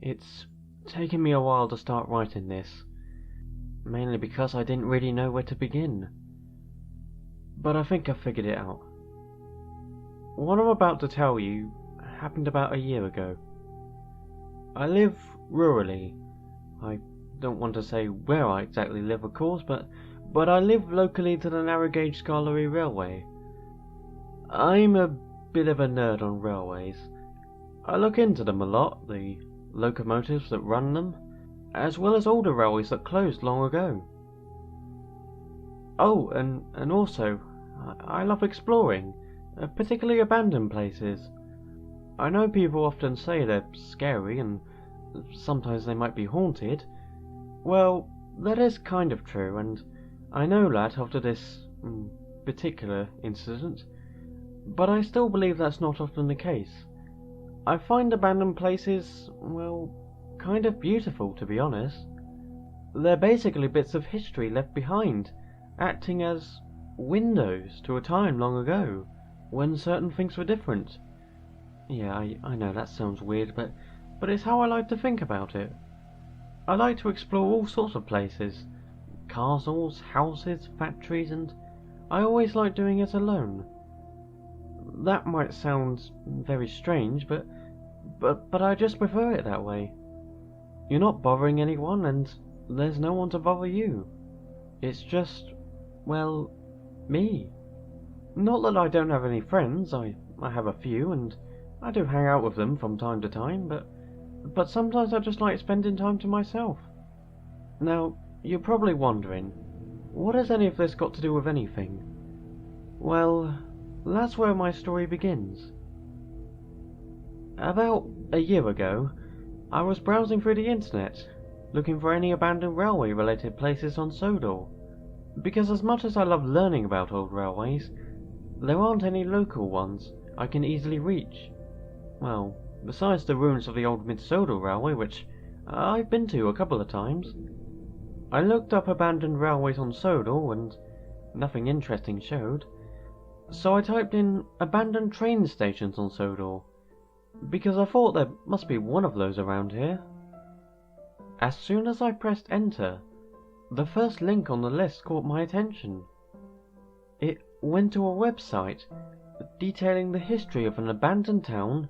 It's taken me a while to start writing this, mainly because I didn't really know where to begin. But I think I've figured it out. What I'm about to tell you happened about a year ago. I live rurally. I don't want to say where I exactly live, of course, but I live locally to the Narrow Guage Scarlery Railway. I'm a bit of a nerd on railways. I look into them a lot, the locomotives that run them, as well as older railways that closed long ago. Oh, and also, I love exploring, particularly abandoned places. I know people often say they're scary and sometimes they might be haunted. Well, that is kind of true, and I know that after this particular incident, but I still believe that's not often the case. I find abandoned places, well, kind of beautiful, to be honest. They're basically bits of history left behind, acting as windows to a time long ago, when certain things were different. Yeah, I know that sounds weird, but it's how I like to think about it. I like to explore all sorts of places. Castles, houses, factories, and I always like doing it alone. That might sound very strange, but I just prefer it that way. You're not bothering anyone, and there's no one to bother you. It's just, well, me. Not that I don't have any friends, I have a few, and I do hang out with them from time to time, but sometimes I just like spending time to myself. Now, you're probably wondering, what has any of this got to do with anything? Well, that's where my story begins. About a year ago, I was browsing through the internet, looking for any abandoned railway-related places on Sodor, because as much as I love learning about old railways, there aren't any local ones I can easily reach. Well, besides the ruins of the old Mid-Sodor Railway, which I've been to a couple of times. I looked up abandoned railways on Sodor, and nothing interesting showed, so I typed in abandoned train stations on Sodor, because I thought there must be one of those around here. As soon as I pressed enter, the first link on the list caught my attention. It went to a website detailing the history of an abandoned town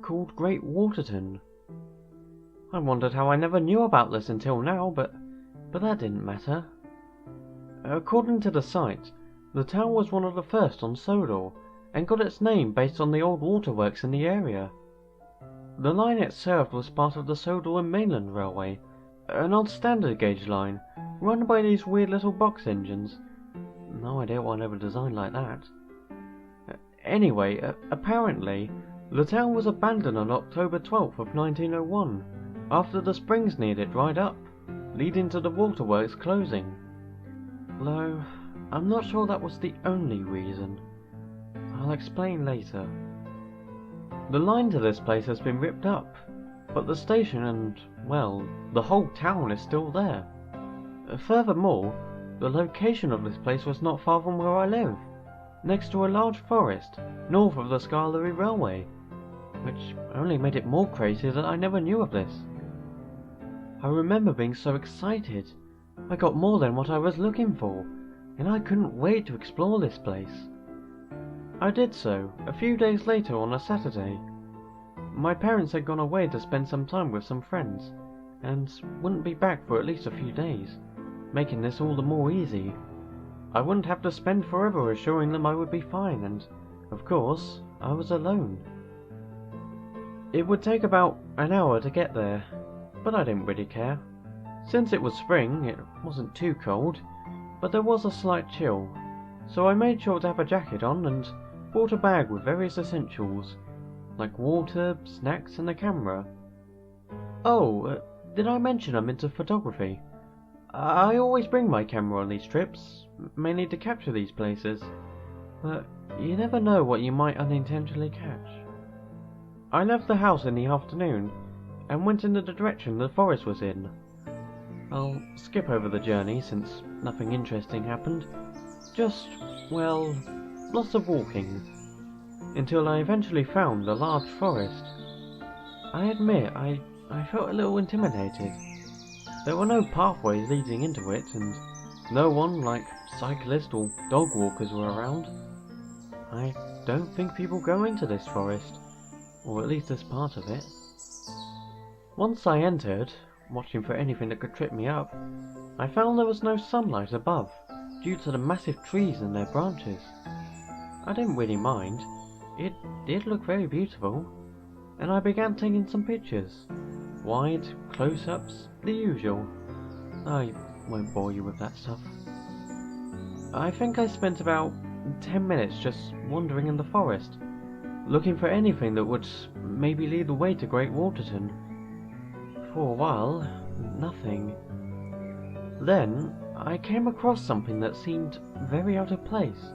called Great Waterton. I wondered how I never knew about this until now, but that didn't matter. According to the site, the town was one of the first on Sodor, and got its name based on the old waterworks in the area. The line it served was part of the Sodor and Mainland Railway, an old standard gauge line, run by these weird little box engines. No idea why they were designed like that. Anyway, apparently, the town was abandoned on October 12th of 1901, after the springs near it dried up, leading to the waterworks closing. Though, I'm not sure that was the only reason. I'll explain later. The line to this place has been ripped up, but the station and, well, the whole town is still there. Furthermore, the location of this place was not far from where I live, next to a large forest, north of the Scarlery Railway, which only made it more crazy that I never knew of this. I remember being so excited. I got more than what I was looking for, and I couldn't wait to explore this place. I did so a few days later on a Saturday. My parents had gone away to spend some time with some friends, and wouldn't be back for at least a few days, making this all the more easy. I wouldn't have to spend forever assuring them I would be fine, and, of course, I was alone. It would take about an hour to get there, but I didn't really care. Since it was spring, it wasn't too cold, but there was a slight chill, so I made sure to have a jacket on and brought a bag with various essentials, like water, snacks, and a camera. Oh, did I mention I'm into photography? I always bring my camera on these trips, mainly to capture these places, but you never know what you might unintentionally catch. I left the house in the afternoon, and went in the direction the forest was in. I'll skip over the journey since nothing interesting happened, just, well, lots of walking, until I eventually found a large forest. I admit, I I felt a little intimidated. There were no pathways leading into it, and no one, like cyclists or dog walkers, were around. I don't think people go into this forest, or at least this part of it. Once I entered, watching for anything that could trip me up, I found there was no sunlight above, due to the massive trees and their branches. I didn't really mind. It did look very beautiful, and I began taking some pictures. Wide, close-ups, the usual. I won't bore you with that stuff. I think I spent about 10 minutes just wandering in the forest, looking for anything that would maybe lead the way to Great Waterton. For a while, nothing. Then, I came across something that seemed very out of place.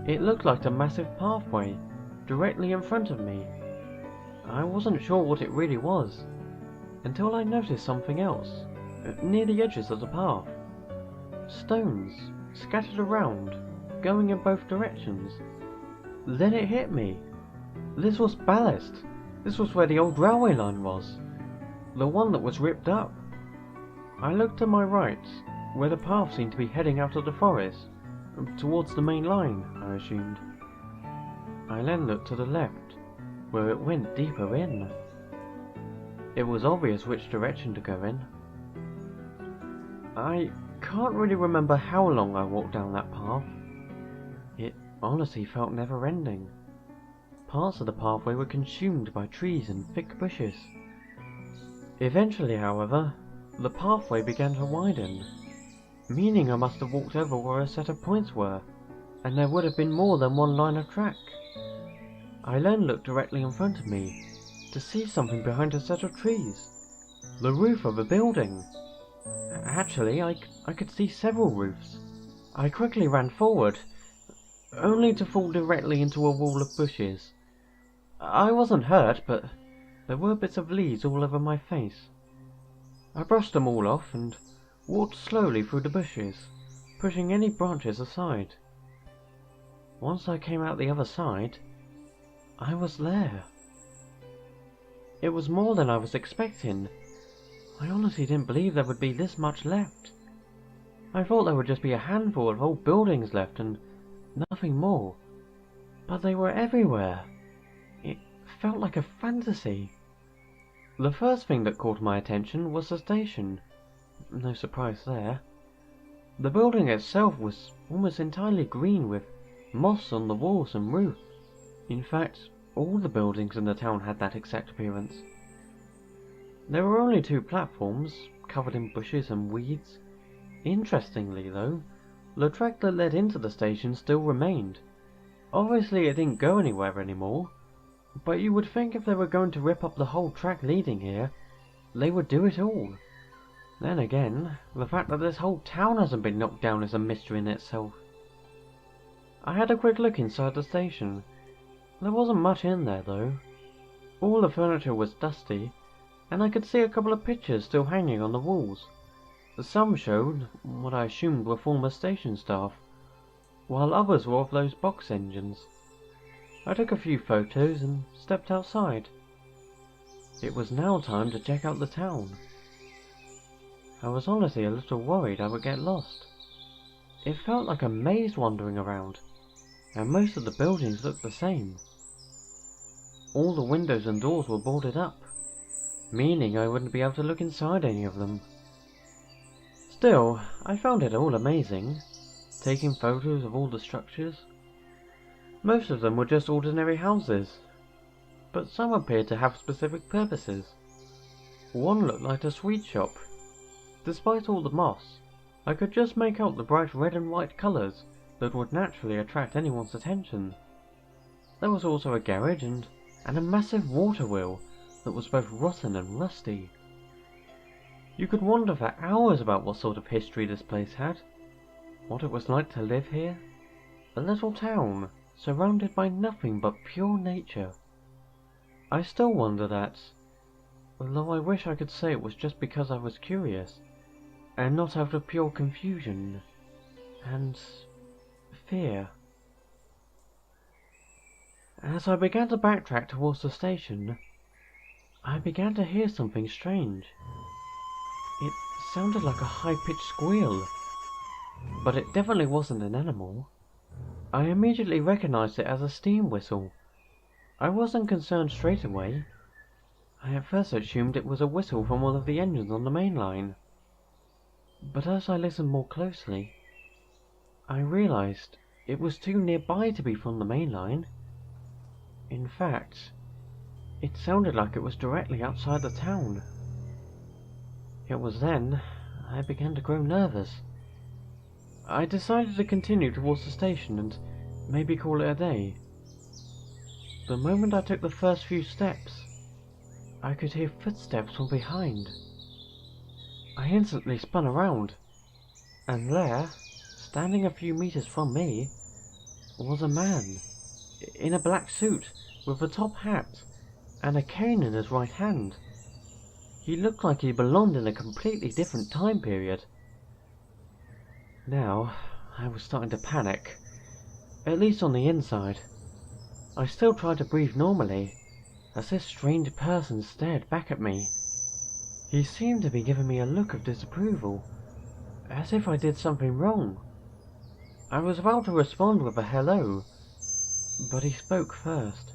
It looked like a massive pathway, directly in front of me. I wasn't sure what it really was, until I noticed something else, near the edges of the path. Stones, scattered around, going in both directions. Then it hit me. This was ballast. This was where the old railway line was. The one that was ripped up. I looked to my right, where the path seemed to be heading out of the forest, towards the main line, I assumed. I then looked to the left, where it went deeper in. It was obvious which direction to go in. I can't really remember how long I walked down that path. It honestly felt never-ending. Parts of the pathway were consumed by trees and thick bushes. Eventually, however, the pathway began to widen, meaning I must have walked over where a set of points were, and there would have been more than one line of track. I then looked directly in front of me, to see something behind a set of trees. The roof of a building. Actually, I could see several roofs. I quickly ran forward, only to fall directly into a wall of bushes. I wasn't hurt, but there were bits of leaves all over my face. I brushed them all off and walked slowly through the bushes, pushing any branches aside. Once I came out the other side, I was there. It was more than I was expecting. I honestly didn't believe there would be this much left. I thought there would just be a handful of old buildings left and nothing more. But they were everywhere. It felt like a fantasy. The first thing that caught my attention was the station. No surprise there. The building itself was almost entirely green, with moss on the walls and roof. In fact, all the buildings in the town had that exact appearance. There were only 2 platforms, covered in bushes and weeds. Interestingly though, the track that led into the station still remained. Obviously it didn't go anywhere anymore, but you would think if they were going to rip up the whole track leading here, they would do it all. Then again, the fact that this whole town hasn't been knocked down is a mystery in itself. I had a quick look inside the station. There wasn't much in there though. All the furniture was dusty, and I could see a couple of pictures still hanging on the walls. Some showed what I assumed were former station staff, while others were of those box engines. I took a few photos and stepped outside. It was now time to check out the town. I was honestly a little worried I would get lost. It felt like a maze wandering around, and most of the buildings looked the same. All the windows and doors were boarded up, meaning I wouldn't be able to look inside any of them. Still, I found it all amazing, taking photos of all the structures. Most of them were just ordinary houses, but some appeared to have specific purposes. One looked like a sweet shop. Despite all the moss, I could just make out the bright red and white colours that would naturally attract anyone's attention. There was also a garage and a massive water wheel that was both rotten and rusty. You could wonder for hours about what sort of history this place had, what it was like to live here. A little town, surrounded by nothing but pure nature. I still wonder that, although I wish I could say it was just because I was curious, and not out of pure confusion and fear. As I began to backtrack towards the station, I began to hear something strange. It sounded like a high-pitched squeal, but it definitely wasn't an animal. I immediately recognized it as a steam whistle. I wasn't concerned straight away. I at first assumed it was a whistle from one of the engines on the main line. But as I listened more closely, I realized it was too nearby to be from the main line. In fact, it sounded like it was directly outside the town. It was then I began to grow nervous. I decided to continue towards the station and maybe call it a day. The moment I took the first few steps, I could hear footsteps from behind. I instantly spun around, and there, standing a few meters from me, was a man, in a black suit, with a top hat, and a cane in his right hand. He looked like he belonged in a completely different time period. Now, I was starting to panic, at least on the inside. I still tried to breathe normally, as this strange person stared back at me. He seemed to be giving me a look of disapproval, as if I did something wrong. I was about to respond with a hello, but he spoke first.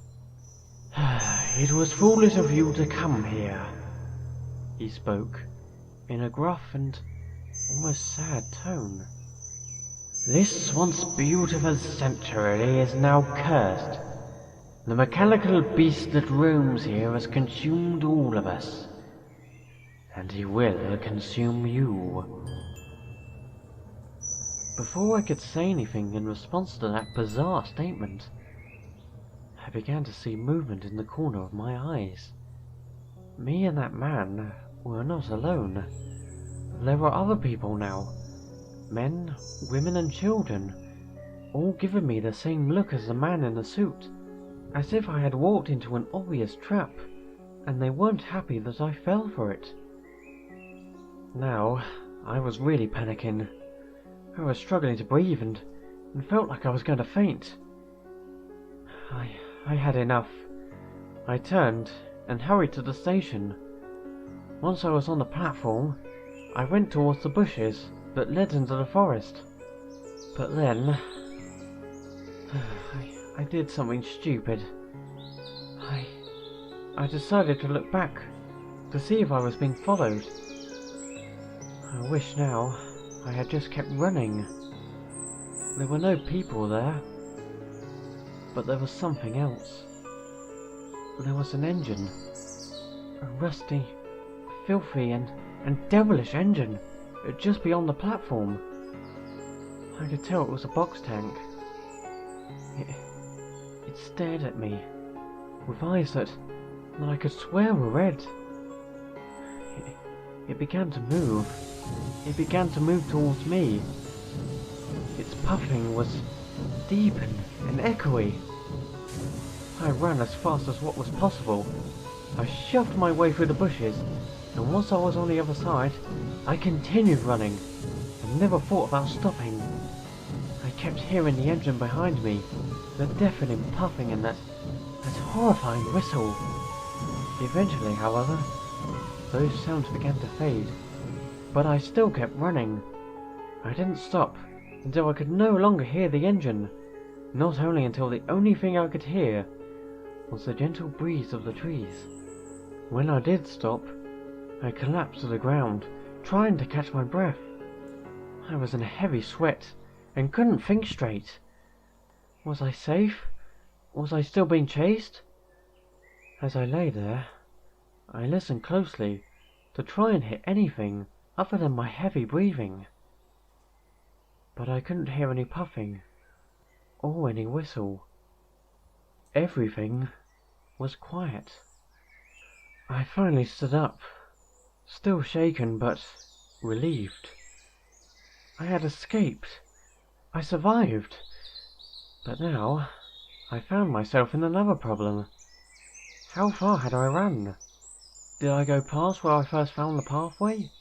"It was foolish of you to come here," he spoke, in a gruff and almost sad tone. "This once beautiful sanctuary is now cursed. The mechanical beast that roams here has consumed all of us, and he will consume you." Before I could say anything in response to that bizarre statement, I began to see movement in the corner of my eyes. Me and that man were not alone. There were other people now. Men, women and children, all giving me the same look as the man in the suit, as if I had walked into an obvious trap, and they weren't happy that I fell for it. Now, I was really panicking. I was struggling to breathe and felt like I was going to faint. I had enough. I turned and hurried to the station. Once I was on the platform, I went towards the bushes that led into the forest. But then, I did something stupid. I decided to look back to see if I was being followed. I wish now I had just kept running. There were no people there, but there was something else. There was an engine, a rusty, filthy and devilish engine, just beyond the platform. I could tell it was a box tank. It stared at me, with eyes that I could swear were red. It began to move. It began to move towards me. Its puffing was deep and echoey. I ran as fast as what was possible. I shoved my way through the bushes, and once I was on the other side, I continued running, and never thought about stopping. I kept hearing the engine behind me, the deafening puffing and that horrifying whistle. Eventually, however, those sounds began to fade, but I still kept running. I didn't stop until I could no longer hear the engine, not only until the only thing I could hear was the gentle breeze of the trees. When I did stop, I collapsed to the ground, trying to catch my breath. I was in a heavy sweat and couldn't think straight. Was I safe? Was I still being chased? As I lay there, I listened closely to try and hear anything other than my heavy breathing. But I couldn't hear any puffing or any whistle. Everything was quiet. I finally stood up, still shaken but relieved. I had escaped. I survived. But now I found myself in another problem. How far had I run? Did I go past where I first found the pathway?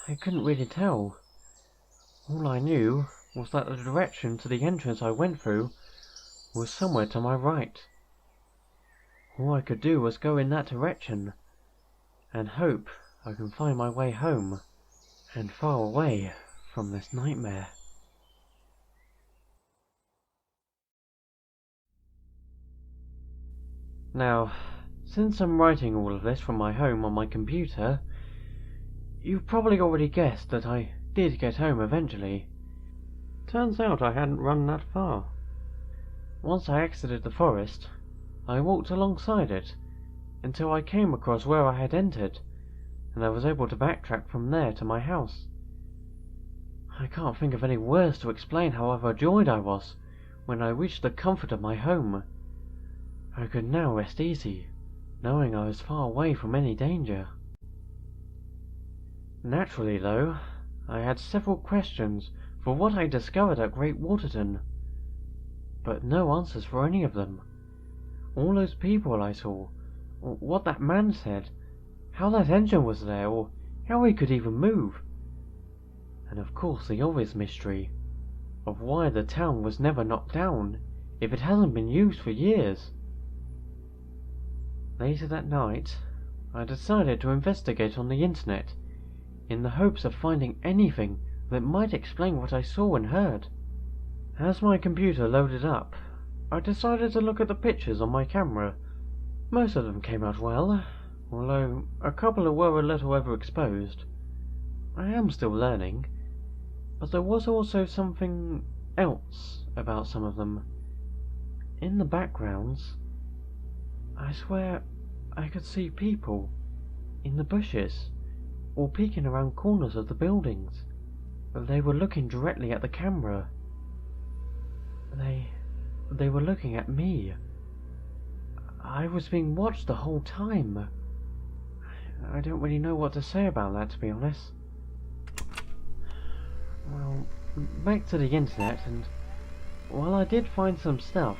I couldn't really tell. All I knew was that the direction to the entrance I went through was somewhere to my right. All I could do was go in that direction, and hope I can find my way home, and far away from this nightmare. Now, since I'm writing all of this from my home on my computer, you've probably already guessed that I did get home eventually. Turns out I hadn't run that far. Once I exited the forest, I walked alongside it until I came across where I had entered, and I was able to backtrack from there to my house. I can't think of any words to explain how overjoyed I was when I reached the comfort of my home. I could now rest easy, knowing I was far away from any danger. Naturally, though, I had several questions for what I discovered at Great Waterton, but no answers for any of them. All those people I saw, or what that man said, how that engine was there, or how he could even move. And of course the obvious mystery of why the town was never knocked down if it hasn't been used for years. Later that night, I decided to investigate on the internet in the hopes of finding anything that might explain what I saw and heard. As my computer loaded up, I decided to look at the pictures on my camera. Most of them came out well, although a couple were a little overexposed. I am still learning, but there was also something else about some of them. In the backgrounds, I swear I could see people in the bushes or peeking around corners of the buildings. They were looking directly at the camera. They were looking at me. I was being watched the whole time. I don't really know what to say about that, to be honest. Well, back to the internet, and while I did find some stuff,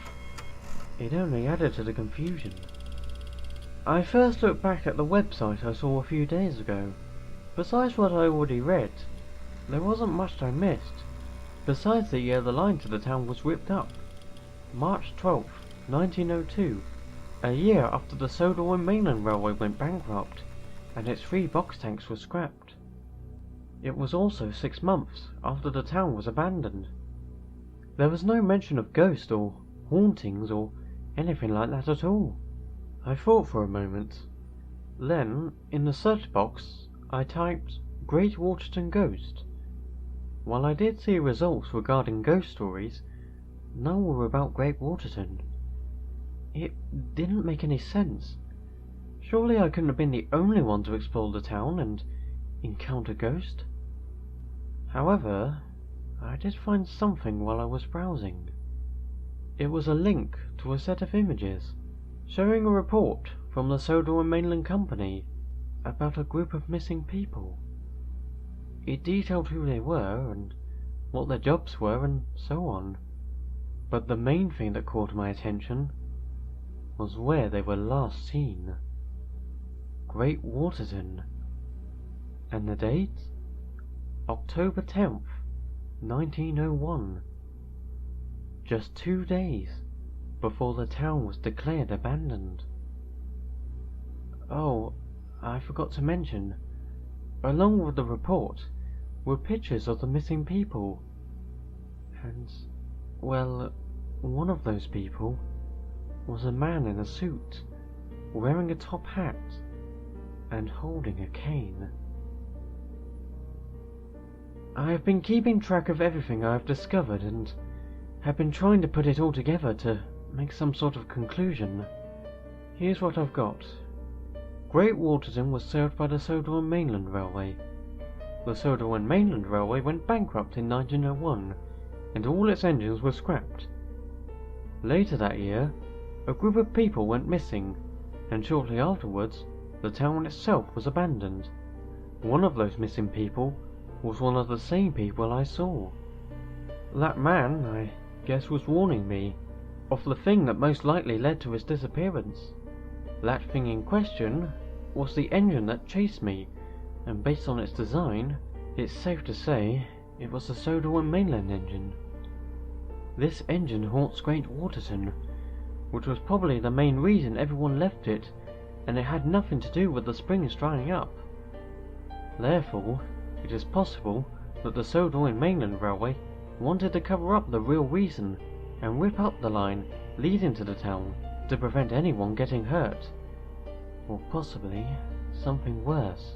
it only added to the confusion. I first looked back at the website I saw a few days ago. Besides what I already read, there wasn't much I missed. Besides the year the line to the town was ripped up, March 12th, 1902, a year after the Sodor and Mainland Railway went bankrupt, and its 3 box tanks were scrapped. It was also 6 months after the town was abandoned. There was no mention of ghosts or hauntings or anything like that at all. I thought for a moment. Then, in the search box, I typed Great Waterton Ghost. While I did see results regarding ghost stories, none were about Great Waterton. It didn't make any sense. Surely I couldn't have been the only one to explore the town and encounter ghosts. However, I did find something while I was browsing. It was a link to a set of images showing a report from the Sodor and Mainland Company about a group of missing people. It detailed who they were and what their jobs were and so on. But the main thing that caught my attention was where they were last seen. Great Waterton. And the date? October 10th, 1901. Just 2 days before the town was declared abandoned. Oh, I forgot to mention, along with the report were pictures of the missing people. And, well, one of those people was a man in a suit, wearing a top hat and holding a cane. I have been keeping track of everything I have discovered and have been trying to put it all together to make some sort of conclusion. Here's what I've got. Great Waterton was served by the Sodor and Mainland Railway. The Sodor and Mainland Railway went bankrupt in 1901, and all its engines were scrapped. Later that year, a group of people went missing, and shortly afterwards, the town itself was abandoned. One of those missing people was one of the same people I saw. That man, I guess, was warning me of the thing that most likely led to his disappearance. That thing in question was the engine that chased me, and based on its design, it's safe to say it was the Sodor and Mainland engine. This engine haunts Great Waterton, which was probably the main reason everyone left it, and it had nothing to do with the springs drying up. Therefore, it is possible that the Sodor and Mainland Railway wanted to cover up the real reason and rip up the line leading to the town to prevent anyone getting hurt, or possibly something worse.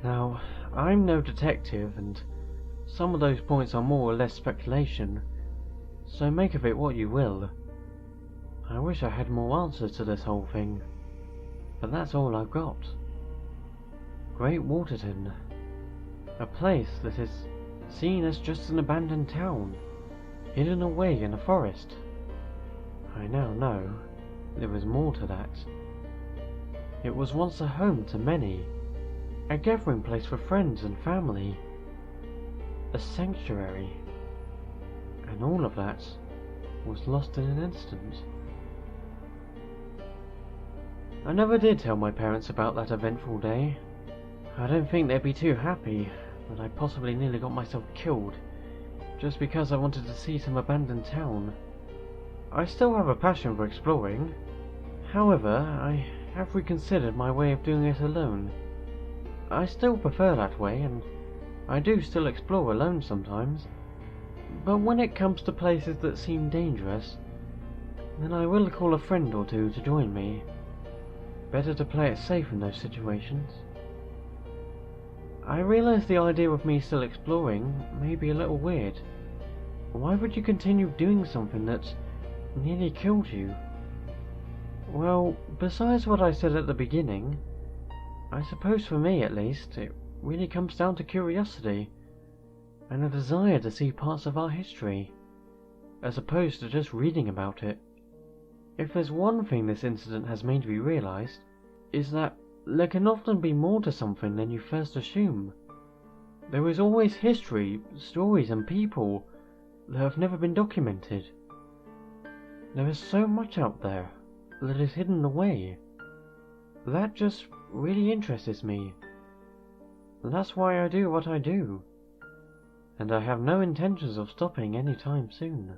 Now, I'm no detective, and some of those points are more or less speculation, so make of it what you will. I wish I had more answers to this whole thing, but that's all I've got. Great Waterton, a place that is seen as just an abandoned town, hidden away in a forest. I now know there was more to that. It was once a home to many, a gathering place for friends and family, a sanctuary, and all of that was lost in an instant. I never did tell my parents about that eventful day. I don't think they'd be too happy that I possibly nearly got myself killed just because I wanted to see some abandoned town. I still have a passion for exploring. However, I have reconsidered my way of doing it alone. I still prefer that way, and I do still explore alone sometimes. But when it comes to places that seem dangerous, then I will call a friend or two to join me. Better to play it safe in those situations. I realise the idea of me still exploring may be a little weird. Why would you continue doing something that nearly killed you? Well, besides what I said at the beginning, I suppose for me at least, it really comes down to curiosity, and a desire to see parts of our history, as opposed to just reading about it. If there's one thing this incident has made me realise, is that there can often be more to something than you first assume. There is always history, stories and people that have never been documented. There is so much out there that is hidden away. That just really interests me. That's why I do what I do, and I have no intentions of stopping any time soon.